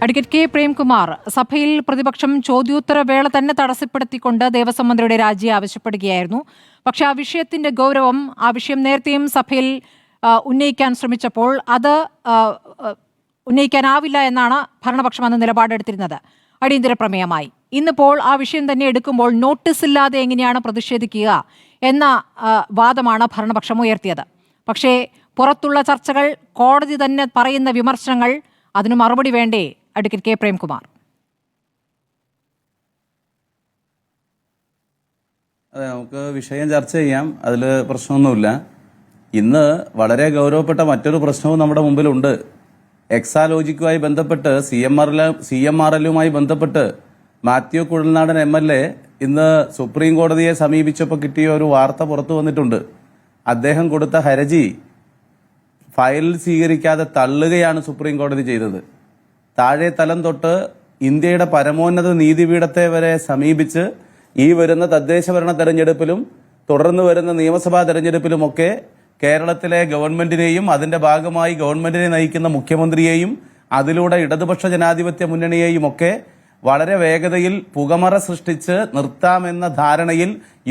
Advocate K Premkumar, സഭയിൽ പ്രതിപക്ഷം ചോദ്യോത്തരവേള തന്നെ തടസ്സപ്പെടുത്തിക്കൊണ്ട് ദേവസ്വം മന്ത്രിയുടെ രാജി ആവശ്യപ്പെടുകയായിരുന്നു. പക്ഷേ ആ വിഷയത്തിന്റെ ഗൗരവം, ആ വിഷയം നേരത്തെയും സഭയിൽ ഉന്നയിക്കാൻ ശ്രമിച്ചപ്പോൾ അത് ഉന്നയിക്കാനാവില്ല എന്നാണ് ഭരണപക്ഷം അന്ന് നിലപാടെടുത്തിരുന്നത്. അടിയന്തര പ്രമേയമായി ഇന്നിപ്പോൾ ആ വിഷയം തന്നെ എടുക്കുമ്പോൾ നോട്ടീസ് ഇല്ലാതെ എങ്ങനെയാണ് പ്രതിഷേധിക്കുക എന്ന വാദമാണ് ഭരണപക്ഷം ഉയർത്തിയത്. പക്ഷേ പുറത്തുള്ള ചർച്ചകൾ, കോടതി തന്നെ പറയുന്ന വിമർശനങ്ങൾ, അതിന് മറുപടി വേണ്ടേ അഡ്വക്കേറ്റ് കെ പ്രേംകുമാർ? അതെ, നമുക്ക് വിഷയം ചർച്ച ചെയ്യാം, അതിൽ പ്രശ്നമൊന്നുമില്ല. ഇന്ന് വളരെ ഗൗരവപ്പെട്ട മറ്റൊരു പ്രശ്നവും നമ്മുടെ മുമ്പിലുണ്ട്. എക്സാലോജിക്കുമായി ബന്ധപ്പെട്ട് CMRLുമായി ബന്ധപ്പെട്ട് മാത്യു കുഴൽനാടൻ MLA ഇന്ന് സുപ്രീം കോടതിയെ സമീപിച്ചപ്പോൾ കിട്ടിയ ഒരു വാർത്ത പുറത്തു വന്നിട്ടുണ്ട്. അദ്ദേഹം കൊടുത്ത ഹർജി ഫയലിൽ സ്വീകരിക്കാതെ തള്ളുകയാണ് സുപ്രീം കോടതി ചെയ്തത്. താഴെ തലം തൊട്ട് ഇന്ത്യയുടെ പരമോന്നത നീതിപീഠത്തെ വരെ സമീപിച്ച് ഈ വരുന്ന തദ്ദേശഭരണ തെരഞ്ഞെടുപ്പിലും തുടർന്ന് വരുന്ന നിയമസഭാ തെരഞ്ഞെടുപ്പിലുമൊക്കെ കേരളത്തിലെ ഗവൺമെന്റിനെയും അതിന്റെ ഭാഗമായി ഗവൺമെന്റിനെ നയിക്കുന്ന മുഖ്യമന്ത്രിയെയും അതിലൂടെ ഇടതുപക്ഷ ജനാധിപത്യ മുന്നണിയെയും ഒക്കെ വളരെ വേഗതയിൽ പുകമറ സൃഷ്ടിച്ച് നിർത്താമെന്ന ധാരണയിൽ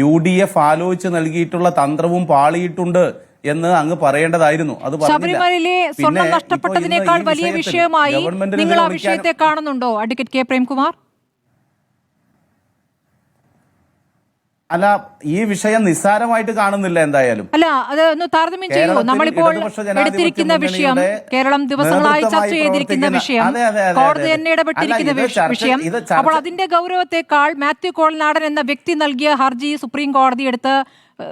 UDF ആലോചിച്ച് നൽകിയിട്ടുള്ള തന്ത്രവും പാളിയിട്ടുണ്ട് എന്ന് അങ്ങ് പറയേണ്ടതായിരുന്നു. അത് ശബരിമലയിലെ സ്വർണം നഷ്ടപ്പെട്ടതിനേക്കാൾ വലിയ വിഷയമായി നിങ്ങൾ ആ വിഷയത്തെ കാണുന്നുണ്ടോ അഡ്വക്കേറ്റ് കെ പ്രേംകുമാർ? അല്ല, ഈ വിഷയം നിസ്സാരമായിട്ട് കാണുന്നില്ല. എന്തായാലും അല്ല, അത് ഒന്ന് താരതമ്യം ചെയ്യൂ. നമ്മളിപ്പോൾ എടുത്തിരിക്കുന്ന വിഷയം, കേരളം ദിവസങ്ങളായി ചർച്ച ചെയ്തിരിക്കുന്ന വിഷയം, കോടതി തന്നെ ഇടപെട്ടിരിക്കുന്ന വിഷയം. അപ്പോൾ അതിന്റെ ഗൗരവത്തെക്കാൾ മാത്യു കുഴൽനാടൻ എന്ന വ്യക്തി നൽകിയ ഹർജി സുപ്രീം കോടതി എടുത്ത്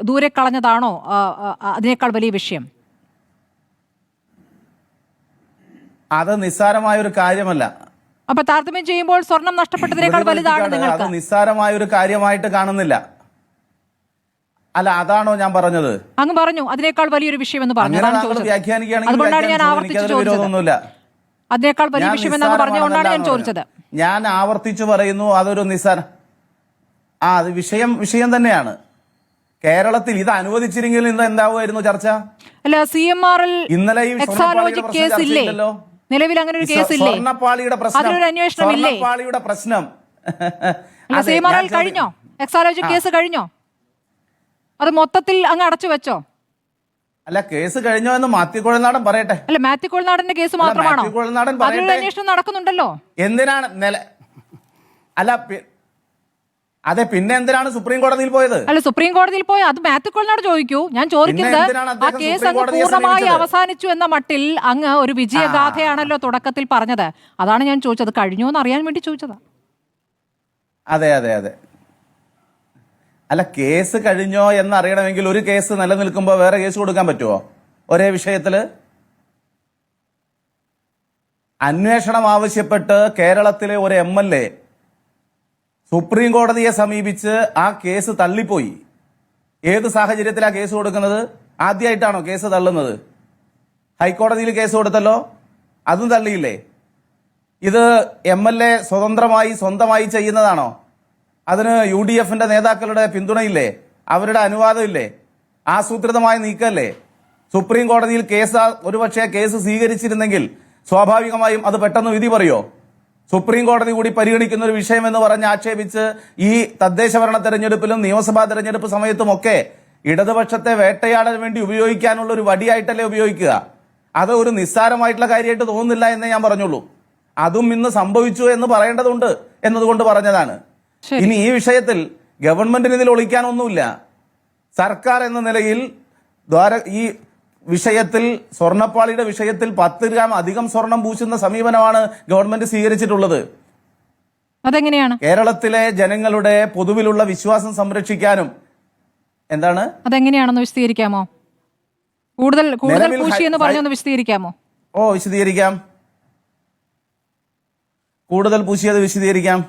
ദൂരെ കളഞ്ഞതാണോ അതിനേക്കാൾ വലിയ വിഷയം? അത് നിസ്സാരമായ ഒരു കാര്യമല്ല. അപ്പൊ താരതമ്യം ചെയ്യുമ്പോൾ സ്വർണം നഷ്ടപ്പെട്ടതിനേക്കാൾ വലുതാണ് നിങ്ങൾക്ക്? അത് നിസ്സാരമായ ഒരു കാര്യമായിട്ട് കാണുന്നില്ല. അല്ല, അതാണോ ഞാൻ പറഞ്ഞത്? അങ്ങ് പറഞ്ഞു അതിനേക്കാൾ വലിയൊരു വിഷയം എന്ന് പറഞ്ഞു. അതുകൊണ്ടാണ് ഞാൻ ആവർത്തിച്ചു ചോദിച്ചത്. അതിനേക്കാൾ വലിയ വിഷയം എന്ന് പറഞ്ഞുകൊണ്ടാണ് ഞാൻ ചോദിച്ചത്. ഞാൻ ആവർത്തിച്ചു പറയുന്നു, അതൊരു നിസ്സാര അത് വിഷയം തന്നെയാണ്. കേരളത്തിൽ ഇത് അനുവദിച്ചിരുന്നെങ്കിൽ ഇന്ന് എന്താവുമായിരുന്നു ചർച്ച? അല്ല, CMRL ഇന്നലെ എക്സാലോജി കേസ് ഇല്ലേ? നിലവിൽ അങ്ങനെ ഒരു കേസ് ഇല്ലേ? അതിനൊരു അന്വേഷണം ഇല്ലേ? പ്രശ്നം CMRL കഴിഞ്ഞോ? എക്സാലോജി കേസ് കഴിഞ്ഞോ? അത് മൊത്തത്തിൽ അങ്ങ് അടച്ചു വെച്ചോ? അല്ല, കേസ് കഴിഞ്ഞോ എന്ന് മാത്യു കുഴൽനാടൻ പറയട്ടെ. അല്ല, മാത്യു കുഴൽനാടന്റെ കേസ് മാത്രമാണോ? അതിനൊരു അന്വേഷണം നടക്കുന്നുണ്ടല്ലോ. എന്തിനാണ് അല്ല അതെ, പിന്നെ എന്തിനാണ് സുപ്രീം കോടതിയിൽ പോയത്? അല്ല, സുപ്രീം കോടതിയിൽ പോയ അത് മാത്യു കുഴൽനാട് ചോദിക്കൂ. ഞാൻ ചോദിക്കുന്നത്, ആ കേസ് അങ്ങ് പൂർണ്ണമായി അവസാനിച്ചു എന്ന മട്ടിൽ അങ്ങ് ഒരു വിജയഗാഥയാണല്ലോ തുടക്കത്തിൽ പറഞ്ഞത്. അതാണ് ഞാൻ ചോദിച്ചത്. കഴിഞ്ഞോ എന്ന് അറിയാൻ വേണ്ടി ചോദിച്ചതാ. അതെ അതെ അതെ അല്ല, കേസ് കഴിഞ്ഞോ എന്നറിയണമെങ്കിൽ ഒരു കേസ് നിലനിൽക്കുമ്പോൾ വേറെ കേസ് കൊടുക്കാൻ പറ്റുമോ ഒരേ വിഷയത്തില്? അന്വേഷണം ആവശ്യപ്പെട്ട് കേരളത്തിലെ ഒരു MLA സുപ്രീം കോടതിയെ സമീപിച്ച് ആ കേസ് തള്ളിപ്പോയി. ഏത് സാഹചര്യത്തിലാണ് കേസ് കൊടുക്കുന്നത്? ആദ്യമായിട്ടാണോ കേസ് തള്ളുന്നത്? ഹൈക്കോടതിയിൽ കേസ് കൊടുത്തല്ലോ, അതും തള്ളിയില്ലേ? ഇത് MLA സ്വന്തമായി ചെയ്യുന്നതാണോ? അതിന് UDFന്റെ നേതാക്കളുടെ പിന്തുണയില്ലേ? അവരുടെ അനുവാദമില്ലേ? ആസൂത്രിതമായ നീക്കല്ലേ? സുപ്രീം കോടതിയിൽ ഒരുപക്ഷെ കേസ് സ്വീകരിച്ചിരുന്നെങ്കിൽ സ്വാഭാവികമായും അത് പെട്ടെന്ന് വിധി പറയോ? സുപ്രീം കോടതി കൂടി പരിഗണിക്കുന്ന ഒരു വിഷയം എന്ന് പറഞ്ഞ് ആക്ഷേപിച്ച് ഈ തദ്ദേശഭരണ തെരഞ്ഞെടുപ്പിലും നിയമസഭാ തെരഞ്ഞെടുപ്പ് സമയത്തുമൊക്കെ ഇടതുപക്ഷത്തെ വേട്ടയാടാൻ വേണ്ടി ഉപയോഗിക്കാനുള്ള ഒരു വടിയായിട്ടല്ലേ ഉപയോഗിക്കുക? അത് ഒരു നിസ്സാരമായിട്ടുള്ള കാര്യമായിട്ട് തോന്നുന്നില്ല എന്നേ ഞാൻ പറഞ്ഞുള്ളൂ. അതും ഇന്ന് സംഭവിച്ചു എന്ന് പറയേണ്ടതുണ്ട് എന്നതുകൊണ്ട് പറഞ്ഞതാണ്. ഇനി ഈ വിഷയത്തിൽ ഗവൺമെന്റിന് ഇതിൽ ഒളിക്കാനൊന്നുമില്ല. സർക്കാർ എന്ന നിലയിൽ ഈ വിഷയത്തിൽ, സ്വർണ്ണപ്പാളിയുടെ വിഷയത്തിൽ 10 ഗ്രാം അധികം സ്വർണം പൂശുന്ന സമീപനമാണ് ഗവൺമെന്റ് സ്വീകരിച്ചിട്ടുള്ളത്. അതെങ്ങനെയാണ്? കേരളത്തിലെ ജനങ്ങളുടെ പൊതുവിലുള്ള വിശ്വാസം സംരക്ഷിക്കാനും. എന്താണ്? അതെങ്ങനെയാണെന്ന് വിശദീകരിക്കാമോ? കൂടുതൽ പൂശിയെന്ന് പറഞ്ഞൊന്ന് വിശദീകരിക്കാമോ? വിശദീകരിക്കാം. കൂടുതൽ പൂശിയത് വിശദീകരിക്കാം.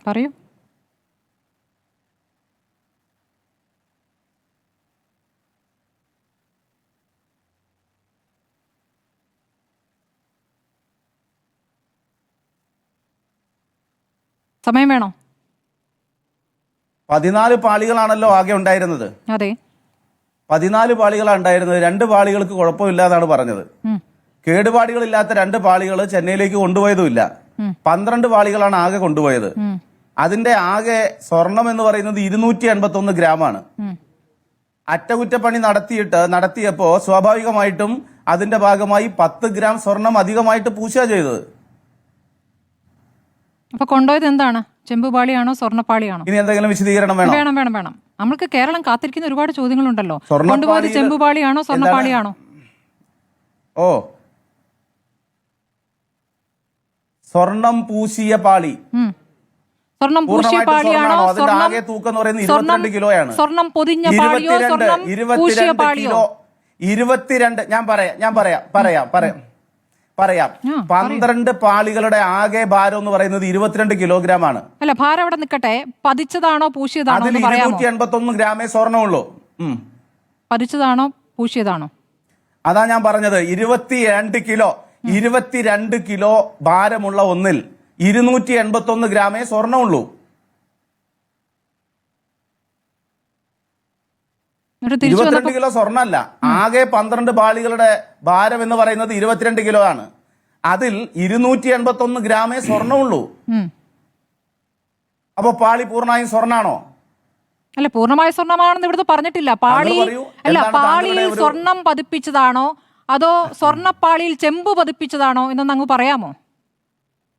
പറയൂ. സമയം വേണോ? 14 പാളികളാണല്ലോ ആകെ ഉണ്ടായിരുന്നത്. അതെ, 14 പാളികളാണ് ഉണ്ടായിരുന്നത്. 2 പാളികൾക്ക് കുഴപ്പമില്ലാതാണ് പറഞ്ഞത്. കേടുപാടുകളില്ലാത്ത 2 പാളികൾ ചെന്നൈയിലേക്ക് കൊണ്ടുപോയതുമില്ല. 12 പാളികളാണ് ആകെ കൊണ്ടുപോയത്. അതിന്റെ ആകെ സ്വർണം എന്ന് പറയുന്നത് 281 ഗ്രാമാണ്. അറ്റകുറ്റപ്പണി നടത്തിയപ്പോ സ്വാഭാവികമായിട്ടും അതിന്റെ ഭാഗമായി 10 ഗ്രാം സ്വർണം അധികമായിട്ട് പൂശുക ചെയ്തത്. അപ്പൊ കൊണ്ടുപോയത് എന്താണ്? ചെമ്പുപാളിയാണോ സ്വർണ്ണപ്പാളിയാണോ? ഇനി എന്തെങ്കിലും വിശദീകരണം വേണം? വേണം വേണം വേണം. നമ്മൾക്ക് കേരളം കാത്തിരിക്കുന്ന ഒരുപാട് ചോദ്യങ്ങളുണ്ടല്ലോ. സ്വർണ്ണപ്പാളിയിൽ കൊണ്ടുപോയത് ചെമ്പുപാളിയാണോ സ്വർണ്ണപ്പാളിയാണോ? ഓ, സ്വർണം പൂശിയ പാളി. സ്വർണം പൂശിയ പാളിയാണോ? അതിന്റെ ആകെ തൂക്കം എന്ന് പറയുന്നത് 22 കിലോയാണ്. സ്വർണം പൊതിഞ്ഞ പാളിയോ സ്വർണം പൂശിയ പാളിയോ? 22. ഞാൻ പറയാം 12 പാളികളുടെ ആകെ ഭാരം എന്ന് പറയുന്നത് 22 കിലോഗ്രാം ആണ്. അല്ല, ഭാരം അവിടെ നിൽക്കട്ടെ. പതിച്ചതാണോ പൂശിയതാണോ? അതിൽ 281 ഗ്രാമേ സ്വർണ്ണമുള്ളൂ. പതിച്ചതാണോ പൂശിയതാണോ? അതാ ഞാൻ പറഞ്ഞത്. 22 കിലോ ഭാരമുള്ള ഒന്നിൽ 281 ഗ്രാമേ സ്വർണ്ണമുള്ളൂ. എന്നിട്ട് 22 കിലോ സ്വർണ്ണമല്ല, ആകെ 12 പാളികളുടെ ഭാരം എന്ന് പറയുന്നത് 22 കിലോ ആണ്. അതിൽ 281 ഗ്രാമേ സ്വർണ്ണമുള്ളൂ. അപ്പൊ പാളി പൂർണ്ണമായും സ്വർണ്ണാണോ? അല്ല, പൂർണ്ണമായ സ്വർണ്ണമാണെന്ന് ഇവിടുത്തെ പറഞ്ഞിട്ടില്ല. പാളിയിൽ സ്വർണം പതിപ്പിച്ചതാണോ അതോ സ്വർണ്ണപ്പാളിയിൽ ചെമ്പ് പതിപ്പിച്ചതാണോ എന്നൊന്ന് അങ്ങ് പറയാമോ?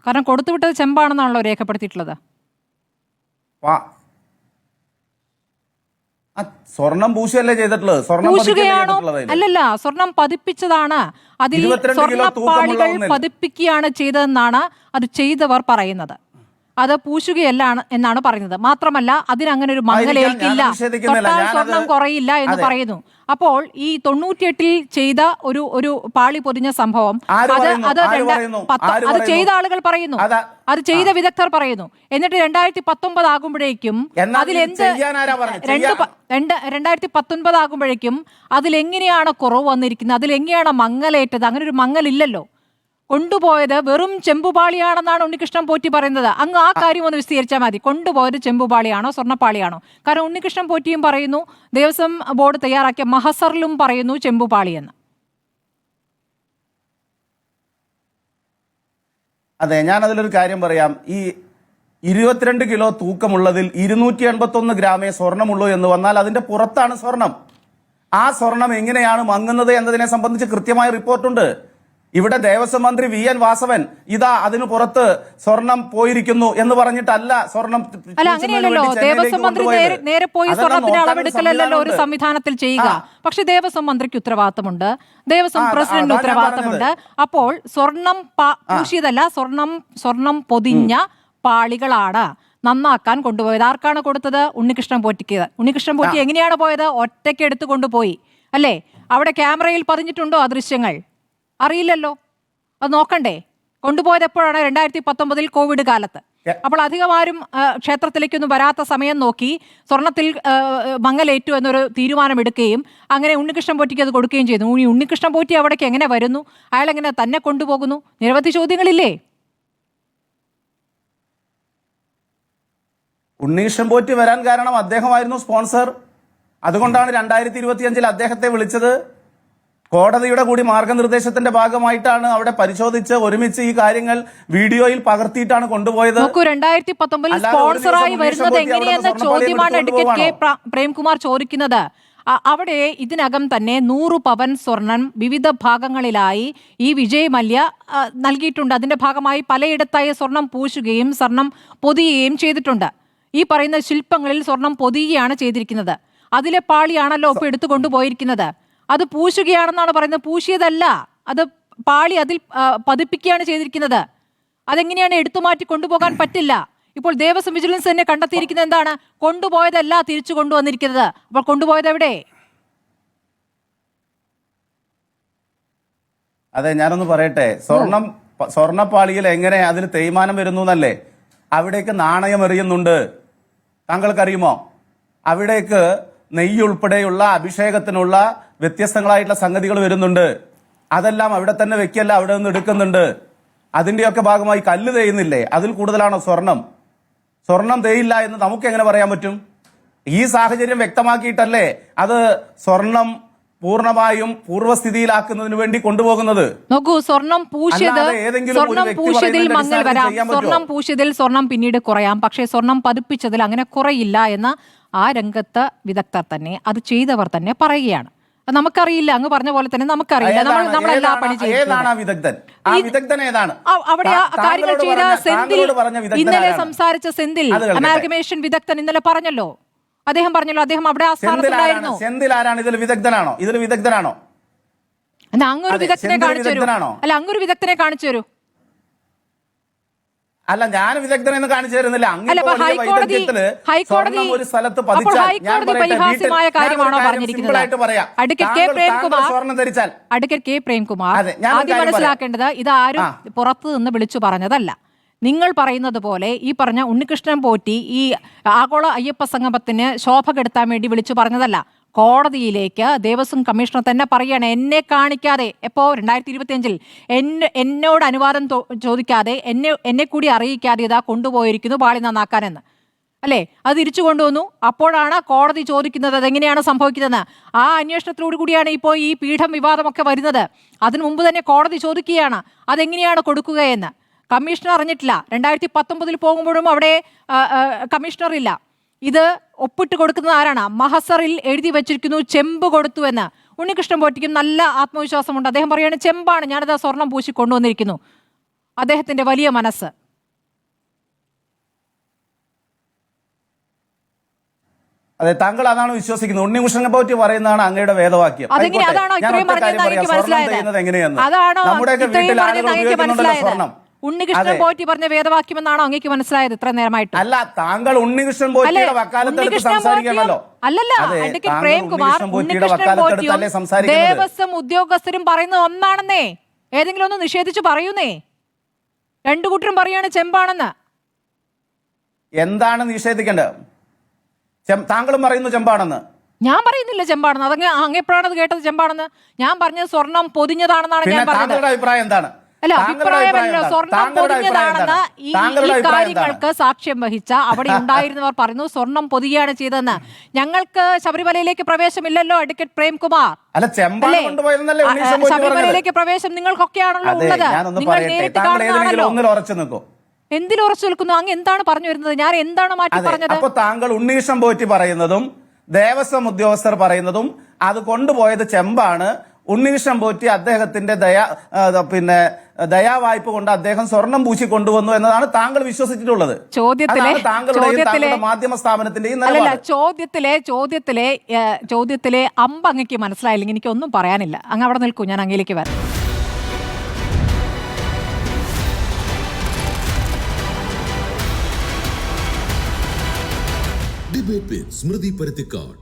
കാരണം കൊടുത്തുവിട്ടത് ചെമ്പാണെന്നാണല്ലോ രേഖപ്പെടുത്തിയിട്ടുള്ളത്. സ്വർണം പൂശുകയല്ലേ ചെയ്തിട്ടുള്ളത്? പൂശുകയാണോ? അല്ലല്ല, സ്വർണം പതിപ്പിച്ചതാണ്. അതിൽ സ്വർണ്ണപ്പാളികൾ പതിപ്പിക്കുകയാണ് ചെയ്തതെന്നാണ് അത് ചെയ്തവർ പറയുന്നത്. അത് പൂശുകയല്ല എന്നാണ് പറയുന്നത്. മാത്രമല്ല, അതിനങ്ങനെ ഒരു മങ്ങലേൽക്കില്ല, തൊട്ടാൽ സ്വർണം കുറയില്ല എന്ന് പറയുന്നു. അപ്പോൾ ഈ 98-ൽ ചെയ്ത ഒരു പാളി പൊതിഞ്ഞ സംഭവം അത് ചെയ്ത ആളുകൾ പറയുന്നു, അത് ചെയ്ത വിദഗ്ധർ പറയുന്നു. എന്നിട്ട് 2019 ആകുമ്പോഴേക്കും അതിലെന്ത് 2019 ആകുമ്പോഴേക്കും അതിലെങ്ങനെയാണ് കുറവ് വന്നിരിക്കുന്നത്, അതിലെങ്ങനെയാണ് മങ്ങലേറ്റത്? അങ്ങനെ ഒരു മങ്ങലില്ലല്ലോ. കൊണ്ടുപോയത് വെറും ചെമ്പുപാളിയാണെന്നാണ് ഉണ്ണികൃഷ്ണൻ പോറ്റി പറയുന്നത്. അങ്ങ് ആ കാര്യം ഒന്ന് വിശദീകരിച്ചാൽ മതി. കൊണ്ടുപോയത് ചെമ്പുപാളിയാണോ സ്വർണ്ണപ്പാളിയാണോ? കാരണം ഉണ്ണികൃഷ്ണൻ പോറ്റിയും പറയുന്നു, ദേവസ്വം ബോർഡ് തയ്യാറാക്കിയ മഹസറിലും പറയുന്നു ചെമ്പുപാളിയെന്ന്. അതെ, ഞാൻ അതിലൊരു കാര്യം പറയാം. ഈ 22 കിലോ തൂക്കമുള്ളതിൽ 281 ഗ്രാമേ സ്വർണ്ണമുള്ളൂ എന്ന് വന്നാൽ അതിന്റെ പുറത്താണ് സ്വർണം. ആ സ്വർണം എങ്ങനെയാണ് മങ്ങുന്നത് എന്നതിനെ സംബന്ധിച്ച് കൃത്യമായ റിപ്പോർട്ടുണ്ട്. ഇവിടെ ദേവസ്വം മന്ത്രി VN വാസവൻ ഇതാ അതിനു പുറത്ത് സ്വർണം പോയിരിക്കുന്നു എന്ന് പറഞ്ഞിട്ടല്ല സ്വർണം. അല്ല, അങ്ങനെയല്ലല്ലോ. ദേവസ്വം മന്ത്രി നേരെ പോയി സ്വർണത്തിന്റെ അളവെടുക്കലല്ലോ ഒരു സംവിധാനത്തിൽ ചെയ്യുക. പക്ഷെ ദേവസ്വം മന്ത്രിക്ക് ഉത്തരവാദിത്തമുണ്ട്, ദേവസ്വം പ്രസിഡന്റിന് ഉത്തരവാദിത്തമുണ്ട്. അപ്പോൾ സ്വർണം പൂശിയതല്ല, സ്വർണം പൊതിഞ്ഞ പാളികളാണ് നന്നാക്കാൻ കൊണ്ടുപോയത്. ആർക്കാണ് കൊടുത്തത്? ഉണ്ണികൃഷ്ണൻ പോറ്റിക്ക്. ഉണ്ണികൃഷ്ണൻ പോറ്റി എങ്ങനെയാണ് പോയത്? ഒറ്റയ്ക്ക് എടുത്തു കൊണ്ടുപോയി അല്ലേ? അവിടെ ക്യാമറയിൽ പതിഞ്ഞിട്ടുണ്ടോ ആ ദൃശ്യങ്ങൾ? അറിയില്ലല്ലോ. അത് നോക്കണ്ടേ? കൊണ്ടുപോയത് എപ്പോഴാണ്? 2019 കോവിഡ് കാലത്ത്. അപ്പോൾ അധികം ആരും ക്ഷേത്രത്തിലേക്കൊന്നും വരാത്ത സമയം നോക്കി സ്വർണത്തിൽ മങ്ങലേറ്റു എന്നൊരു തീരുമാനമെടുക്കുകയും അങ്ങനെ ഉണ്ണികൃഷ്ണൻ പോറ്റിക്ക് അത് കൊടുക്കുകയും ചെയ്തു. ഉണ്ണികൃഷ്ണൻ പോറ്റി അവിടേക്ക് എങ്ങനെ വരുന്നു? അയാൾ എങ്ങനെ തന്നെ കൊണ്ടുപോകുന്നു? നിരവധി ചോദ്യങ്ങളില്ലേ? ഉണ്ണികൃഷ്ണൻ പോറ്റി വരാൻ കാരണം അദ്ദേഹമായിരുന്നു സ്പോൺസർ. അതുകൊണ്ടാണ് 2025 അദ്ദേഹത്തെ വിളിച്ചത്. കോടതിയുടെ കൂടി മാർഗനിർദ്ദേശത്തിന്റെ ഭാഗമായിട്ടാണ് അവിടെ പരിശോധിച്ച് ഒരുമിച്ച് ഈ കാര്യങ്ങൾ വീഡിയോയിൽ പകർത്തിയിട്ടാണ് കൊണ്ടുപോയത്. 2019 സ്പോൺസറായി വരുന്നത് എങ്ങനെയെന്ന ചോദ്യമാണ് അഡ്വക്കേറ്റ് കെ പ്രേംകുമാർ ചോദിക്കുന്നത്. അവിടെ ഇതിനകം തന്നെ 100 പവൻ സ്വർണം വിവിധ ഭാഗങ്ങളിലായി ഈ വിജയ് മല്യ നൽകിയിട്ടുണ്ട്. അതിന്റെ ഭാഗമായി പലയിടത്തായി സ്വർണം പൂശുകയും സ്വർണം പൊതിയുകയും ചെയ്തിട്ടുണ്ട്. ഈ പറയുന്ന ശില്പങ്ങളിൽ സ്വർണം പൊതിയുകയാണ് ചെയ്തിരിക്കുന്നത്. അതിലെ പാളിയാണല്ലോ ഇപ്പോൾ എടുത്തു കൊണ്ടുപോയിരിക്കുന്നത്. അത് പൂശുകയാണെന്നാണ് പറയുന്നത്. പൂശിയതല്ല, അത് പാളി അതിൽ പതിപ്പിക്കുകയാണ് ചെയ്തിരിക്കുന്നത്. അതെങ്ങനെയാണ് എടുത്തുമാറ്റി കൊണ്ടുപോകാൻ പറ്റില്ല. ഇപ്പോൾ ദേവസ്വം വിജിലൻസ് തന്നെ കണ്ടെത്തിയിരിക്കുന്നത് എന്താണ്? കൊണ്ടുപോയതല്ല തിരിച്ചു കൊണ്ടുവന്നിരിക്കുന്നത്. അപ്പോൾ കൊണ്ടുപോയത് എവിടെ? അതെ, ഞാനൊന്ന് പറയട്ടെ. സ്വർണ്ണപ്പാളിയിൽ എങ്ങനെ അതിന് തേയ്മാനം വരുന്നു എന്നല്ലേ? അവിടേക്ക് നാണയം എറിയുന്നുണ്ട്. താങ്കൾക്കറിയുമോ? അവിടേക്ക് നെയ്യ് ഉൾപ്പെടെയുള്ള അഭിഷേകത്തിനുള്ള വ്യത്യസ്തങ്ങളായിട്ടുള്ള സംഗതികൾ വരുന്നുണ്ട്. അതെല്ലാം അവിടെ തന്നെ വെക്കല്ല, അവിടെ നിന്ന് എടുക്കുന്നുണ്ട്. അതിന്റെയൊക്കെ ഭാഗമായി കല്ല് തേയുന്നില്ലേ? അതിൽ കൂടുതലാണോ സ്വർണം? സ്വർണം തേയില്ല എന്ന് നമുക്ക് എങ്ങനെ പറയാൻ പറ്റും? ഈ സാഹചര്യം വ്യക്തമാക്കിയിട്ടല്ലേ അത് സ്വർണം പൂർണ്ണമായും പൂർവ്വസ്ഥിതിയിലാക്കുന്നതിന് വേണ്ടി കൊണ്ടുപോകുന്നത്. നോക്കൂ, സ്വർണം പൂശിയത് അല്ലാതെ ഏതെങ്കിലും ഒരു സ്വർണം വ്യക്തി പൂശിയതിൽ പറയുന്നതിന്റെ മങ്ങൽ അടിസ്ഥാനത്തിൽ വരാം, ചെയ്യാൻ പറ്റുമോ? സ്വർണം പൂശിയതിൽ സ്വർണം പിന്നീട് കുറയാം, പക്ഷേ സ്വർണം പതിപ്പിച്ചതിൽ അങ്ങനെ കുറയില്ല എന്ന് ആ രംഗത്ത് വിദഗ്ധർ തന്നെ, അത് ചെയ്തവർ തന്നെ പറയുകയാണ്. നമുക്കറിയില്ല, അങ്ങ് പറഞ്ഞ പോലെ തന്നെ നമുക്കറിയില്ല. നമ്മളെല്ലാ പണി ഏതാണ് ആ വിദഗ്ധൻ? ആ വിദഗ്ധൻ ഏതാണ്? അവിടെ ആ കാര്യങ്ങൾ ചെയ്ത സെന്തിൽ, ഇന്നലെ സംസാരിച്ച സെന്തിൽ അമാൽഗമേഷൻ വിദഗ്ധൻ ഇന്നലെ പറഞ്ഞല്ലോ, അദ്ദേഹം പറഞ്ഞല്ലോ, അദ്ദേഹം അവിടെ ആ സ്ഥാനത്തുണ്ടായിരുന്നു. സെന്തിൽ ആരാണ്? ഇതിൽ വിദഗ്ധനാണോ? ഇതിൽ വിദഗ്ധനാണോ? അങ്ങൊരു വിദഗ്ധനെ കാണിച്ചു തരൂ. അല്ല, അങ്ങൊരു വിദഗ്ധനെ കാണിച്ചു തരൂ. അല്ല, ഞാൻ വിദഗ്ധനെന്ന് കാണിച്ചു തരുന്നില്ല. ഹൈക്കോടതി പരിഹാസ്യമായ കാര്യമാണോ പറഞ്ഞിരിക്കുന്നത്? അഡ്വക്കേറ്റ് കെ പ്രേംകുമാർ ആദ്യം മനസ്സിലാക്കേണ്ടത്, ഇതാരും പുറത്തു നിന്ന് വിളിച്ചു പറഞ്ഞതല്ല. നിങ്ങൾ പറയുന്നത് പോലെ ഈ പറഞ്ഞ ഉണ്ണികൃഷ്ണൻ പോറ്റി ഈ ആഗോള അയ്യപ്പ സംഗമത്തിന് ശോഭ കെടുത്താൻ വേണ്ടി വിളിച്ചു പറഞ്ഞതല്ല. കോടതിയിലേക്ക് ദേവസ്വം കമ്മീഷണർ തന്നെ പറയാണ്, എന്നെ കാണിക്കാതെ, എപ്പോ 2025 എന്നോട് അനുവാദം ചോദിക്കാതെ എന്നെ കൂടി അറിയിക്കാതെ ഇതാ കൊണ്ടുപോയിരിക്കുന്നു പാളി നന്നാക്കാനെന്ന്, അല്ലേ? അത് തിരിച്ചു കൊണ്ടുവന്നു. അപ്പോഴാണ് കോടതി ചോദിക്കുന്നത് അതെങ്ങനെയാണ് സംഭവിക്കുന്നതെന്ന്. ആ അന്വേഷണത്തിലൂടെ കൂടിയാണ് ഇപ്പോൾ ഈ പീഠം വിവാദമൊക്കെ വരുന്നത്. അതിനു മുമ്പ് തന്നെ കോടതി ചോദിക്കുകയാണ് അതെങ്ങനെയാണ് കൊടുക്കുകയെന്ന്. കമ്മീഷണർ അറിഞ്ഞിട്ടില്ല. 2019 പോകുമ്പോഴും അവിടെ കമ്മീഷണർ ഇല്ല. ഇത് ഒപ്പിട്ട് കൊടുക്കുന്നത് ആരാണ്? മഹസറിൽ എഴുതി വെച്ചിരിക്കുന്നു ചെമ്പ് കൊടുത്തു എന്ന്. ഉണ്ണികൃഷ്ണൻ പോറ്റിക്കും നല്ല ആത്മവിശ്വാസമുണ്ട്. അദ്ദേഹം പറയുകയാണ് ചെമ്പാണ്, ഞാനത് സ്വർണം പൂശി കൊണ്ടുവന്നിരിക്കുന്നു. അദ്ദേഹത്തിന്റെ വലിയ മനസ്സ്. അതെ, താങ്കൾ അതാണ് വിശ്വസിക്കുന്നത്. ഉണ്ണികൃഷ്ണനെ പോറ്റി പറയുന്നതാണ് അങ്ങയുടെ വേദവാക്യം. അതാണോ ഇത്രയും പറഞ്ഞത് എനിക്ക് മനസ്സിലായത്? അതാണോ ഇത്രയും പറഞ്ഞത് എനിക്ക് മനസ്സിലായത്? ഉണ്ണികൃഷ്ണൻ പോറ്റി പറഞ്ഞ വേദവാക്യം എന്നാണോ അങ്ങേക്ക് മനസ്സിലായത് ഇത്ര നേരമായിട്ട്? അല്ല, താങ്കൾ ഉണ്ണികൃഷ്ണൻ പോറ്റിയുടെ വക്കാലത്തെടുത്ത് സംസാരിക്കണമല്ലോ. അല്ലല്ല, അഡ്വക്കേറ്റ് പ്രേംകുമാർ, ഉണ്ണികൃഷ്ണൻ പോറ്റിയും ദേവസ്വം ഉദ്യോഗസ്ഥരും പറയുന്നത് ഒന്നാണെന്നേ. ഏതെങ്കിലും ഒന്ന് നിഷേധിച്ച് പറയൂന്നേ. രണ്ടു കൂട്ടരും പറയാണ് ചെമ്പാണെന്ന്. എന്താണ് നിഷേധിക്കേണ്ടത്? താങ്കളും പറയുന്നു ചെമ്പാണെന്ന്. ഞാൻ പറയുന്നില്ല ചെമ്പാണെന്ന്. അതങ്ങ് അങ്ങെപ്പോഴാണത് കേട്ടത് ചെമ്പാണെന്ന്? ഞാൻ പറഞ്ഞത് സ്വർണം പൊതിഞ്ഞതാണെന്നാണ് ഞാൻ പറഞ്ഞത്. താങ്കളുടെ അഭിപ്രായം എന്താണ്? അല്ല, അഭിപ്രായമല്ലോ, സ്വർണം പൊതിഞ്ഞതാണെന്ന് ഈ കാര്യങ്ങൾക്ക് സാക്ഷ്യം വഹിച്ച അവിടെ ഉണ്ടായിരുന്നവർ പറയുന്നു സ്വർണം പൊതിയാണ് ചെയ്തതെന്ന്. ഞങ്ങൾക്ക് ശബരിമലയിലേക്ക് പ്രവേശമില്ലല്ലോ അഡ്വക്കേറ്റ് പ്രേംകുമാർ. ശബരിമലയിലേക്ക് പ്രവേശം നിങ്ങൾക്കൊക്കെയാണല്ലോ ഉള്ളത്. നിങ്ങൾ നേരിട്ട് കാണുന്നതാണല്ലോ. എന്തിൽ ഉറച്ചു നിൽക്കുന്നു? അങ്ങ് എന്താണ് പറഞ്ഞു വരുന്നത്? ഞാൻ എന്താണ് മാറ്റി പറഞ്ഞത്? അപ്പൊ താങ്കൾ ഉണ്ണികൃഷ്ണൻ പോറ്റി പറയുന്നതും ദേവസ്വം ഉദ്യോഗസ്ഥർ പറയുന്നതും അത് കൊണ്ടുപോയത് ചെമ്പാണ്. ഉണ്ണികൃഷ്ണൻ പോറ്റി അദ്ദേഹത്തിന്റെ ദയാവായ്പ കൊണ്ട് അദ്ദേഹം സ്വർണം പൂശി കൊണ്ടുവന്നു എന്നതാണ് താങ്കൾ വിശ്വസിച്ചിട്ടുള്ളത്. താങ്കളുടെ മാധ്യമ സ്ഥാപനത്തിന്റെയും ചോദ്യത്തിലെ അമ്പ് അങ്ങക്ക് മനസ്സിലായില്ലെങ്കിൽ എനിക്കൊന്നും പറയാനില്ല. അങ്ങ് അവിടെ നിൽക്കൂ, ഞാൻ അങ്ങയിലേക്ക് വരാം. ഡിബേറ്റ് വിത്ത് സ്മൃതി പരുത്തിക്കാട്.